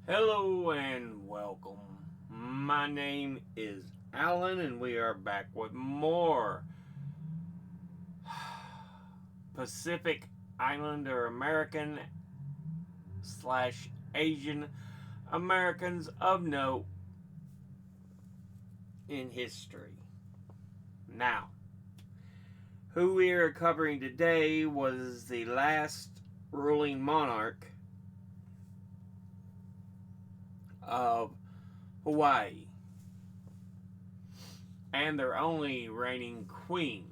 Hello and welcome. My name is Alan, and we are back with more Pacific Islander American slash Asian Americans of note in history. Now, who we are covering today was the last ruling monarch of Hawaii and their only reigning queen,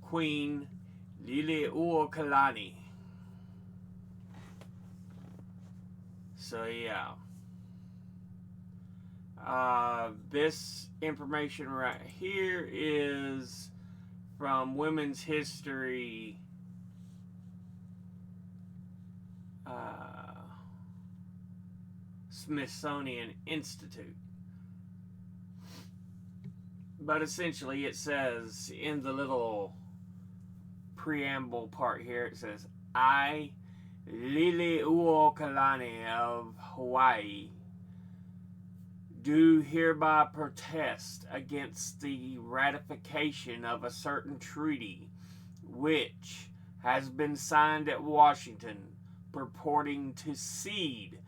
Queen Lilioukalani. So yeah, this information right here is from Women's History uh, Smithsonian Institute. But essentially, it says in the little preamble part here, it says, I, Lilioukalani of Hawaii, do hereby protest against the ratification of a certain treaty which has been signed at Washington purporting to cede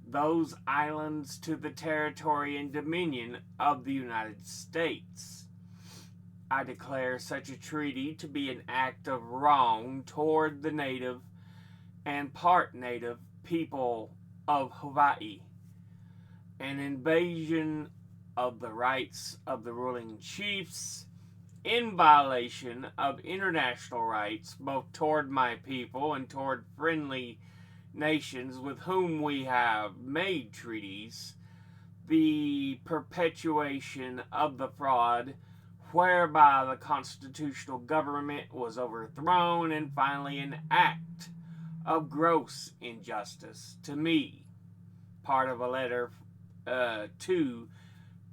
those islands to the territory and dominion of the United States. I declare such a treaty to be an act of wrong toward the native and part native people of Hawaii, an invasion of the rights of the ruling chiefs, in violation of international rights, both toward my people and toward friendly nations with whom we have made treaties, the perpetuation of the fraud whereby the constitutional government was overthrown, and finally an act of gross injustice to me. Part of a letter to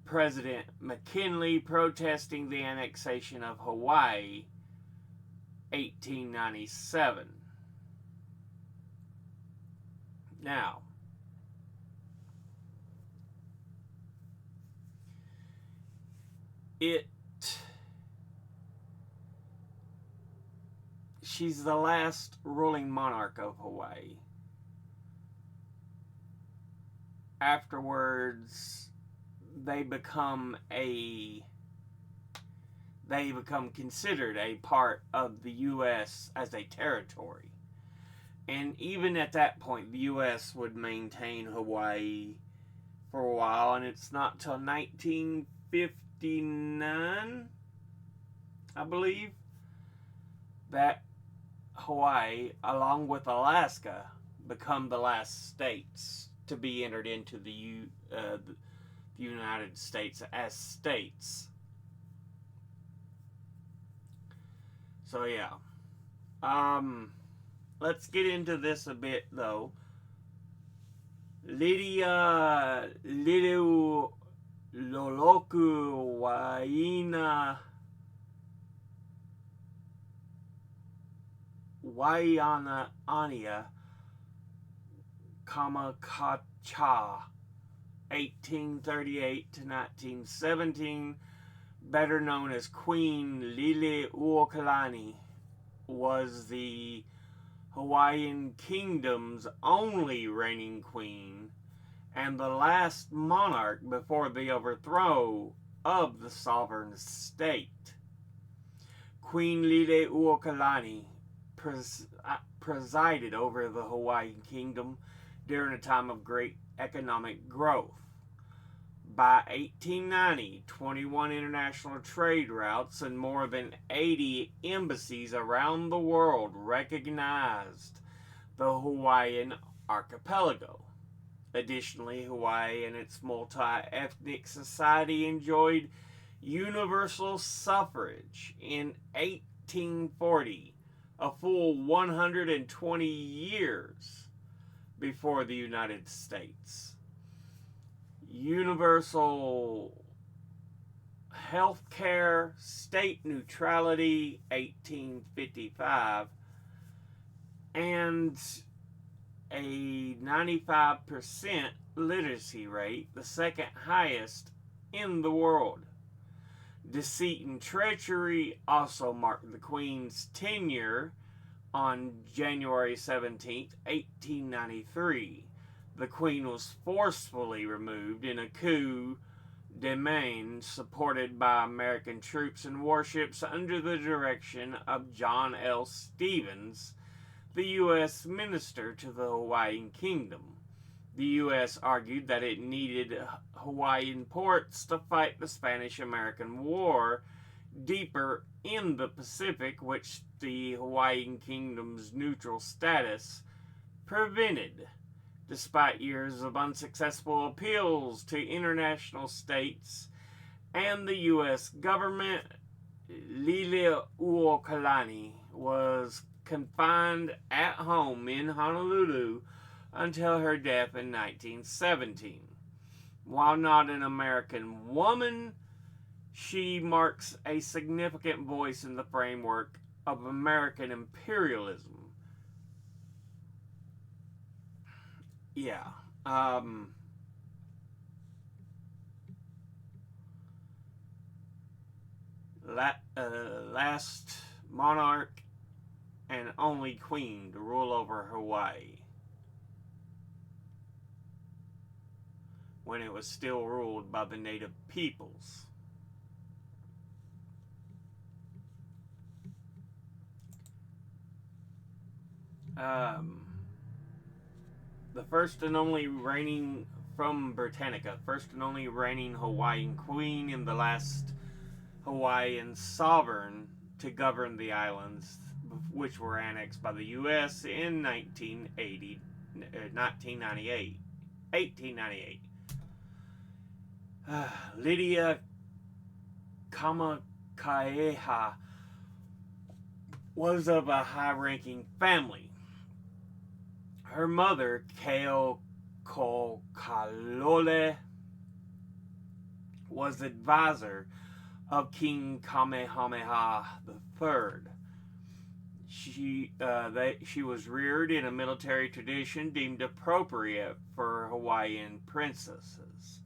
President McKinley protesting the annexation of Hawaii, 1897. Now, she's the last ruling monarch of Hawaii. Afterwards, they become considered a part of the U.S. as a territory. And even at that point, the U.S. would maintain Hawaii for a while, and it's not till 1959, I believe, that Hawaii, along with Alaska, become the last states to be entered into the United States as states. So yeah, let's get into this a bit though. Lidiu Loloku Waiana Ania Kamakacha, 1838 to 1917, better known as Queen Lilioukalani, was the Hawaiian Kingdom's only reigning queen and the last monarch before the overthrow of the sovereign state. Queen Lilioukalani presided over the Hawaiian Kingdom during a time of great economic growth. By 1890, 21 international trade routes and more than 80 embassies around the world recognized the Hawaiian archipelago. Additionally, Hawaii and its multi-ethnic society enjoyed universal suffrage in 1840, a full 120 years before the United States. Universal health care, state neutrality, 1855, and a 95% literacy rate, the second highest in the world. Deceit and treachery also marked the Queen's tenure on January 17, 1893. The Queen was forcefully removed in a coup de main supported by American troops and warships under the direction of John L. Stevens, the U.S. minister to the Hawaiian Kingdom. The U.S. argued that it needed Hawaiian ports to fight the Spanish-American War deeper in the Pacific, which the Hawaiian Kingdom's neutral status prevented. Despite years of unsuccessful appeals to international states and the U.S. government, Lilioukalani was confined at home in Honolulu until her death in 1917. While not an American woman, she marks a significant voice in the framework of American imperialism. Yeah. Last monarch and only queen to rule over Hawaii when it was still ruled by the native peoples. The first and only reigning from Britannica, first and only reigning Hawaiian queen and the last Hawaiian sovereign to govern the islands, which were annexed by the U.S. in 1898. Lydia Kamakaeha was of a high-ranking family. Her mother, Keokokalole, was advisor of King Kamehameha III. She was reared in a military tradition deemed appropriate for Hawaiian princesses.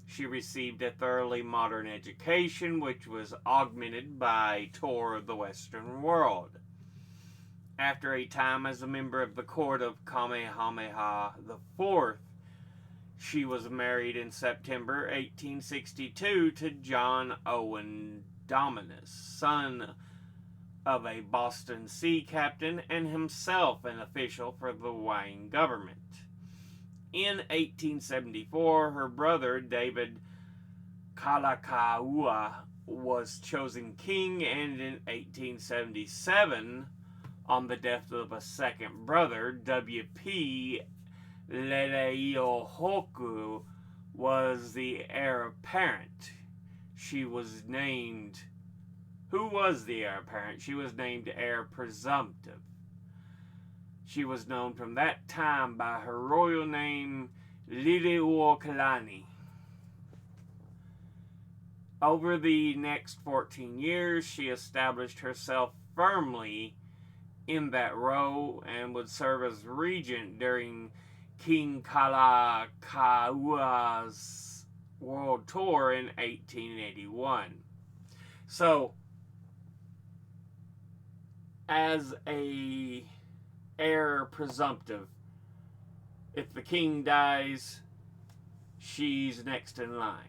She received a thoroughly modern education, which was augmented by a tour of the Western world. After a time as a member of the court of Kamehameha IV, she was married in September 1862 to John Owen Dominus, son of a Boston sea captain and himself an official for the Hawaiian government. In 1874, her brother David Kalakaua was chosen king, and in 1877, on the death of a second brother, W.P. Leleiohoku was the heir apparent. Who was the heir apparent? She was named heir presumptive. She was known from that time by her royal name, Lilioukalani. Over the next 14 years, she established herself firmly in that role and would serve as regent during King Kalakaua's world tour in 1881. So, as a heir presumptive, if the king dies, she's next in line.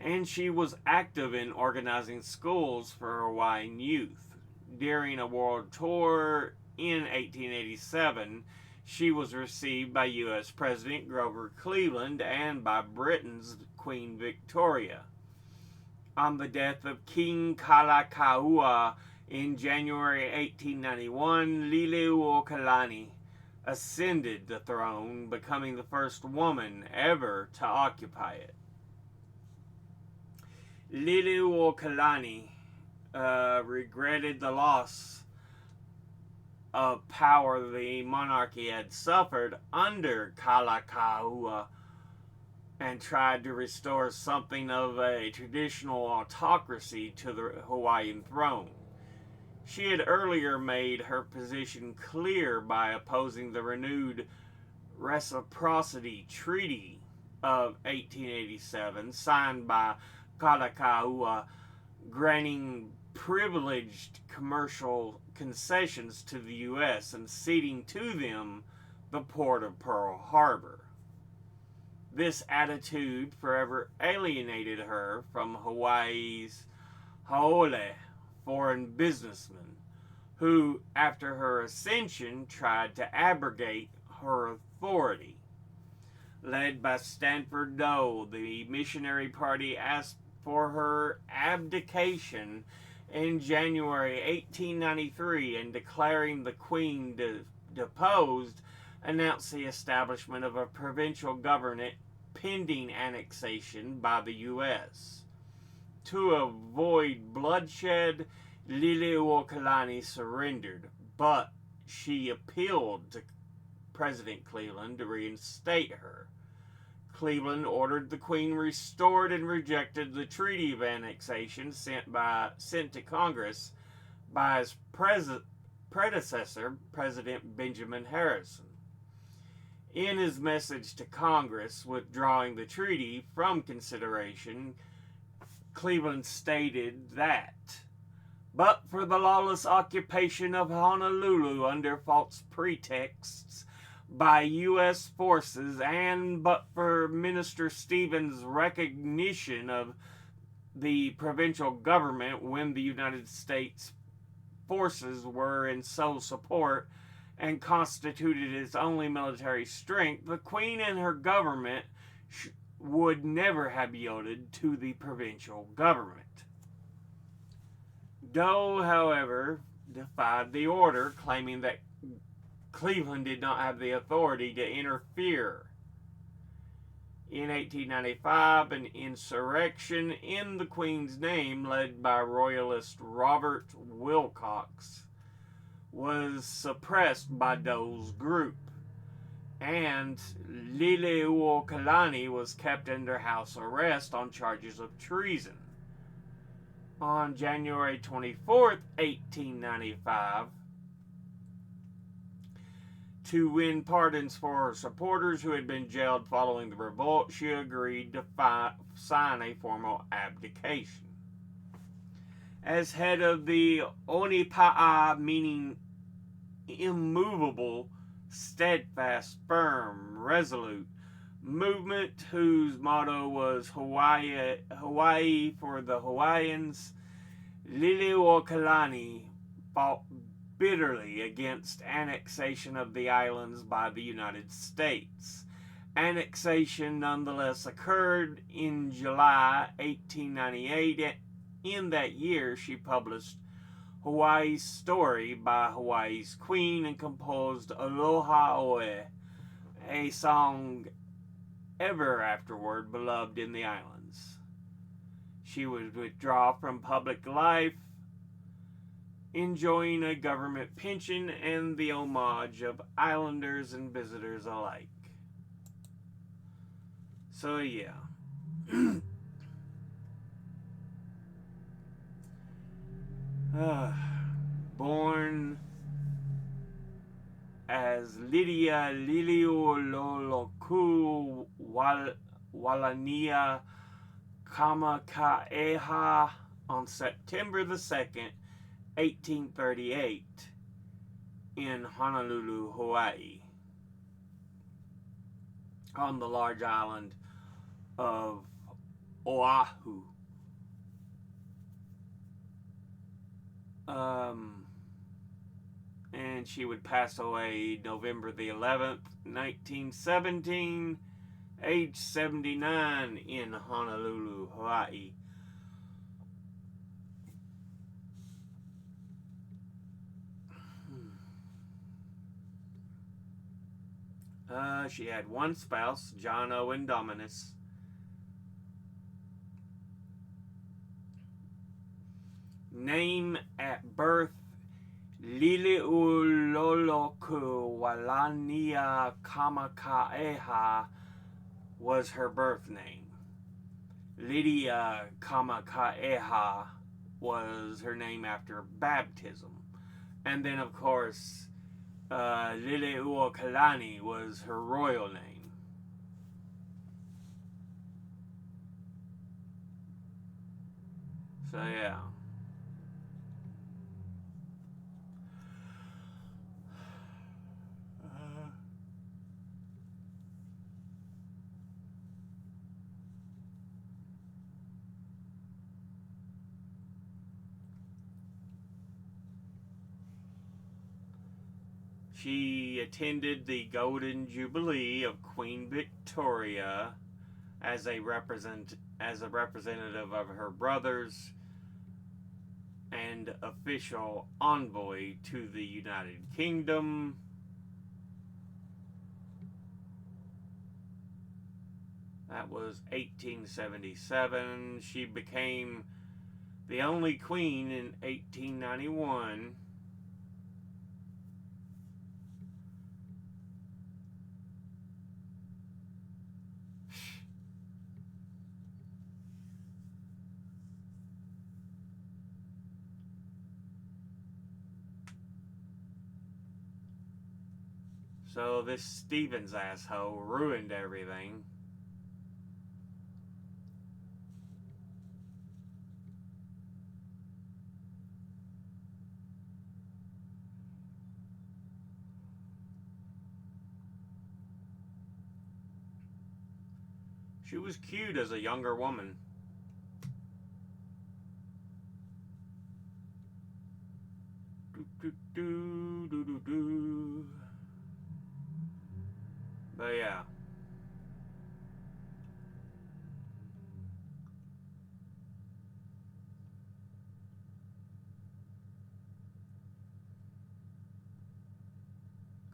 And she was active in organizing schools for Hawaiian youth. During a world tour in 1887, she was received by U.S. President Grover Cleveland and by Britain's Queen Victoria. On the death of King Kalakaua in January 1891, Lilioukalani ascended the throne, becoming the first woman ever to occupy it. Lilioukalani regretted the loss of power the monarchy had suffered under Kalakaua and tried to restore something of a traditional autocracy to the Hawaiian throne. She had earlier made her position clear by opposing the renewed Reciprocity Treaty of 1887, signed by Kalakaua, granting privileged commercial concessions to the U.S. and ceding to them the port of Pearl Harbor. This attitude forever alienated her from Hawaii's haole, foreign businessmen, who, after her ascension, tried to abrogate her authority. Led by Stanford Doe, the missionary party asked for her abdication in January 1893, and declaring the Queen deposed, announced the establishment of a provincial government pending annexation by the U.S. To avoid bloodshed, Lilioukalani surrendered, but she appealed to President Cleveland to reinstate her. Cleveland ordered the Queen restored and rejected the treaty of annexation sent to Congress by his predecessor, President Benjamin Harrison. In his message to Congress withdrawing the treaty from consideration, Cleveland stated that, but for the lawless occupation of Honolulu under false pretexts by U.S. forces, and but for Minister Stevens' recognition of the provincial government when the United States forces were in sole support and constituted its only military strength, the Queen and her government would never have yielded to the provincial government. Doe, however, defied the order, claiming that Cleveland did not have the authority to interfere. In 1895, an insurrection in the Queen's name, led by Royalist Robert Wilcox, was suppressed by Doe's group, and Lilioukalani was kept under house arrest on charges of treason. On January 24, 1895, to win pardons for her supporters who had been jailed following the revolt, she agreed to sign a formal abdication. As head of the Onipa'a, meaning immovable, steadfast, firm, resolute, movement whose motto was Hawaii for the Hawaiians, Lilioukalani fought bitterly against annexation of the islands by the United States. Annexation nonetheless occurred in July 1898. In that year, she published Hawaii's Story by Hawaii's Queen and composed Aloha Oe, a song ever afterward beloved in the islands. She would withdraw from public life, enjoying a government pension and the homage of islanders and visitors alike. So yeah. Born as Lydia Liliouloku Walania Kamakaeha on September the 2nd, 1838, in Honolulu, Hawaii, on the large island of Oahu. And she would pass away November the 11th, 1917, age 79, in Honolulu, Hawaii. She had one spouse, John Owen Dominus. Name at birth, Liliouloku Walania Kamakaeha was her birth name. Lydia Kamakaeha was her name after baptism. And then, of course, Lilioukalani was her royal name. So, yeah. She attended the Golden Jubilee of Queen Victoria as a representative of her brothers and official envoy to the United Kingdom. That was 1877. She became the only queen in 1891. So this Stevens asshole ruined everything. She was cute as a younger woman. But yeah.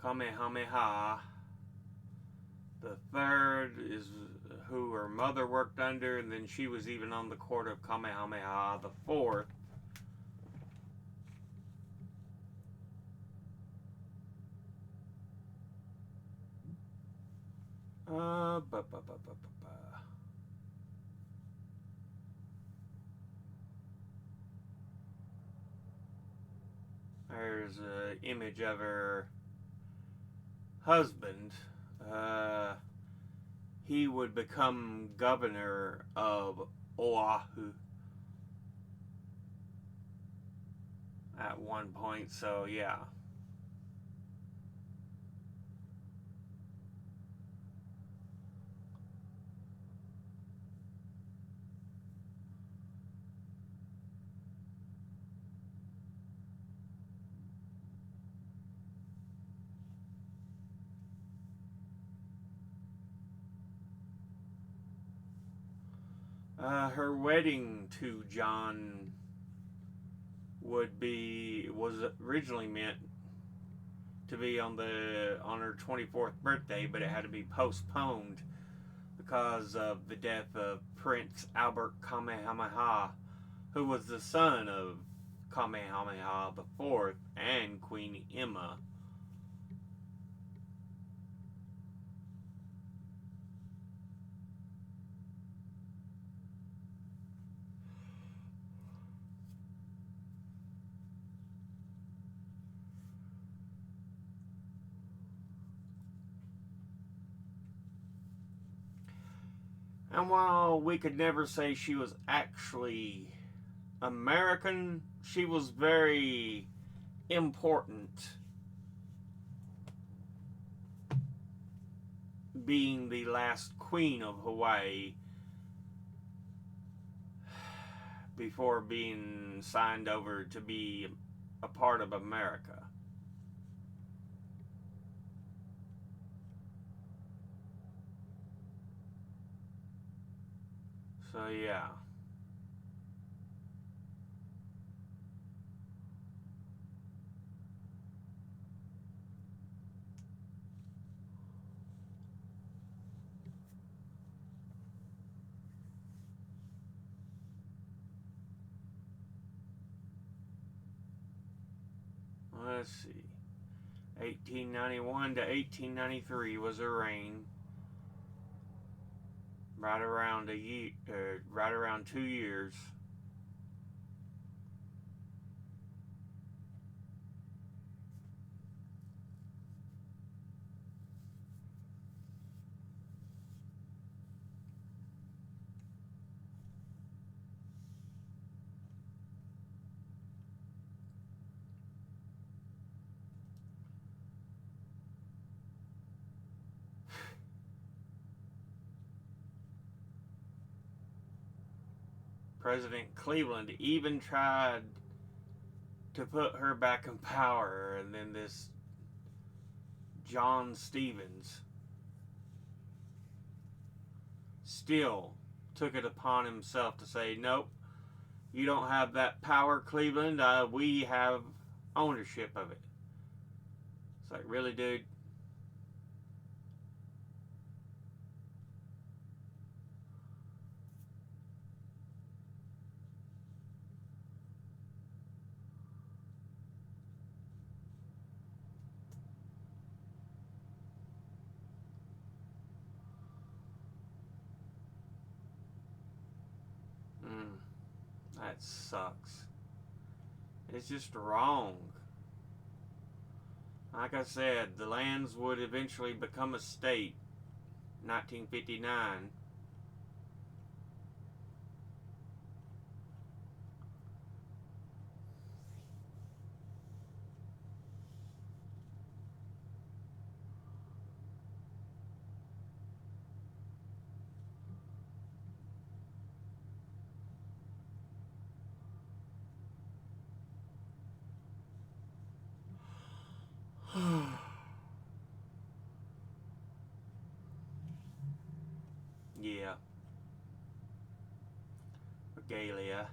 Kamehameha the third is who her mother worked under, and then she was even on the court of Kamehameha the fourth. Uh, ba, ba, ba, ba, ba, ba. There's an image of her husband. He would become governor of Oahu at one point, so yeah. Her wedding to John was originally meant to be on her 24th birthday, but it had to be postponed because of the death of Prince Albert Kamehameha, who was the son of Kamehameha the Fourth and Queen Emma. And while we could never say she was actually American, she was very important, being the last queen of Hawaii before being signed over to be a part of America. So yeah. Let's see. 1891 to 1893 was her reign. Right around 2 years. President Cleveland even tried to put her back in power, and then this John Stevens still took it upon himself to say, nope, you don't have that power, Cleveland. We have ownership of it. It's like, really, dude? That sucks. It's just wrong. Like I said, the lands would eventually become a state. 1959. Yeah. Regalia.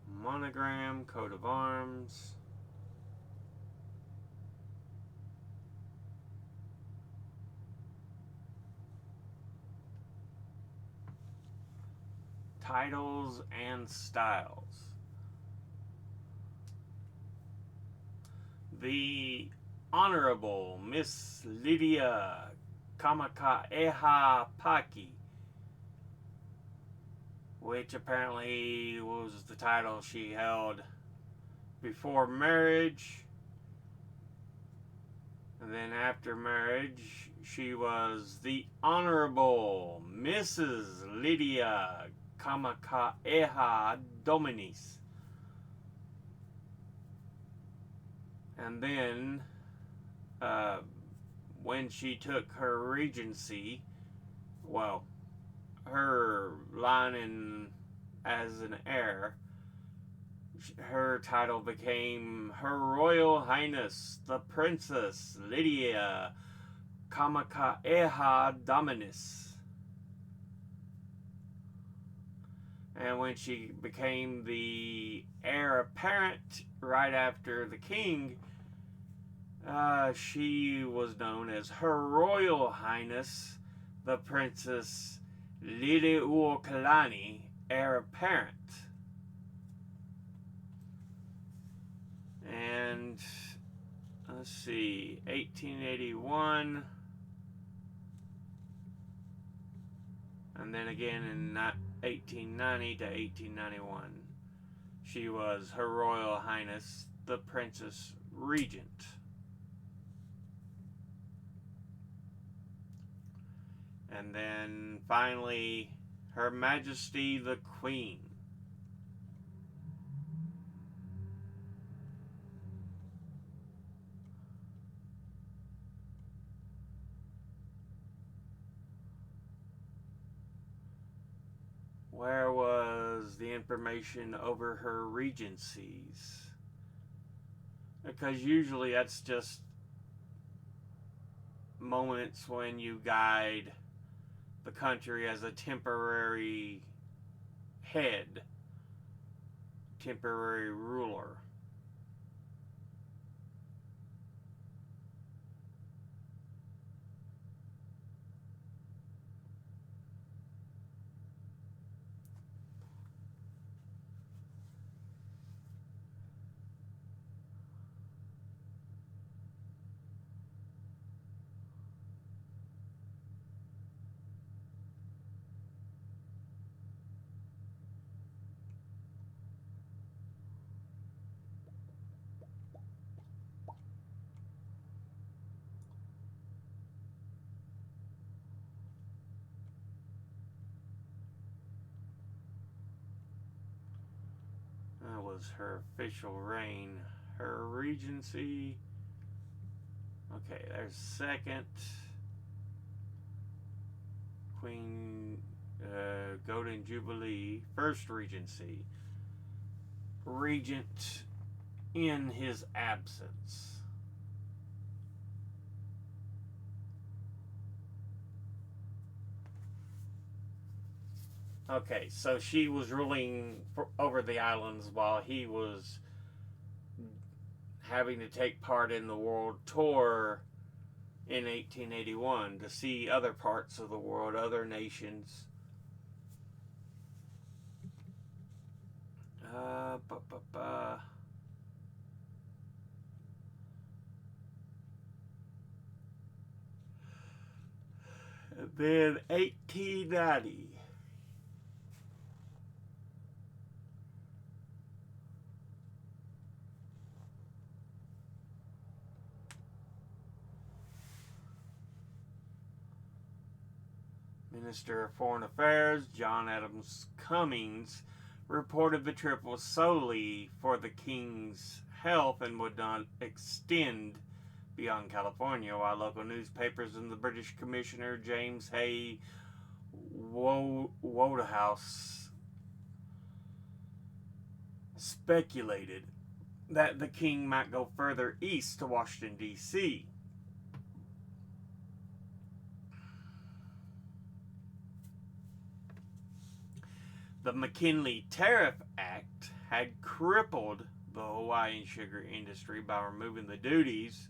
Monogram, coat of arms. Titles and styles. The Honorable Miss Lydia Kamakaeha Paki, which apparently was the title she held before marriage. And then after marriage, she was the Honorable Mrs. Lydia Kamakaeha Dominis. And then, when she took her regency, well, her line in as an heir, her title became Her Royal Highness the Princess Lydia Kamakaeha Dominis. And when she became the heir apparent right after the king, she was known as Her Royal Highness the Princess Lilioukalani, heir apparent. And let's see, 1881, and then again in 1890 to 1891, she was Her Royal Highness the Princess Regent. And then finally, Her Majesty the Queen. Where was the information over her regencies? Because usually that's just moments when you guide the country as a temporary head, temporary ruler. That was her official reign. Her regency. Okay, there's second. Queen Golden Jubilee, First Regency, regent in his absence. Okay, so she was ruling over the islands while he was having to take part in the world tour in 1881 to see other parts of the world, other nations. Uh, ba, ba, ba. Then 1890. Minister of Foreign Affairs John Adams Cummings reported the trip was solely for the king's health and would not extend beyond California, while local newspapers and the British Commissioner James Hay Wodehouse speculated that the king might go further east to Washington, D.C. The McKinley Tariff Act had crippled the Hawaiian sugar industry by removing the duties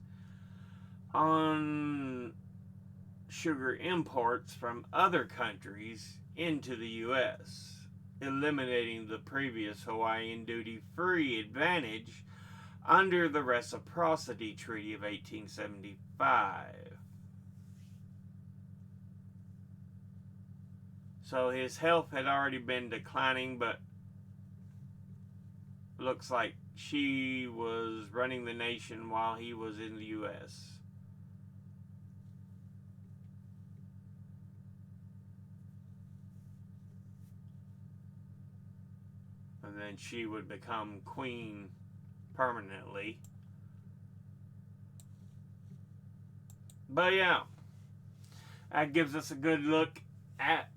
on sugar imports from other countries into the U.S., eliminating the previous Hawaiian duty-free advantage under the Reciprocity Treaty of 1875. So his health had already been declining, but looks like she was running the nation while he was in the U.S. And then she would become queen permanently. But yeah, that gives us a good look at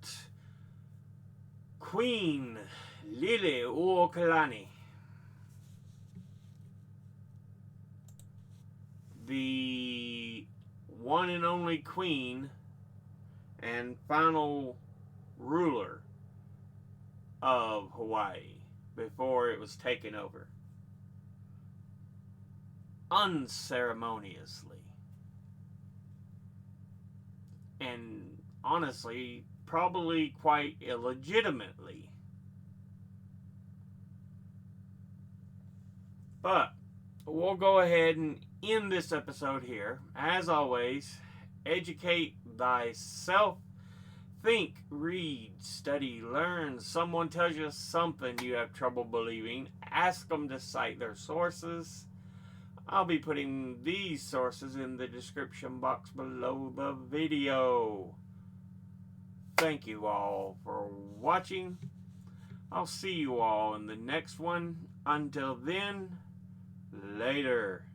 Queen Lilioukalani, the one and only queen and final ruler of Hawaii before it was taken over unceremoniously and honestly probably quite illegitimately. But we'll go ahead and end this episode here. As always, educate thyself. Think, read, study, learn. Someone tells you something you have trouble believing, ask them to cite their sources. I'll be putting these sources in the description box below the video. Thank you all for watching. I'll see you all in the next one. Until then, later.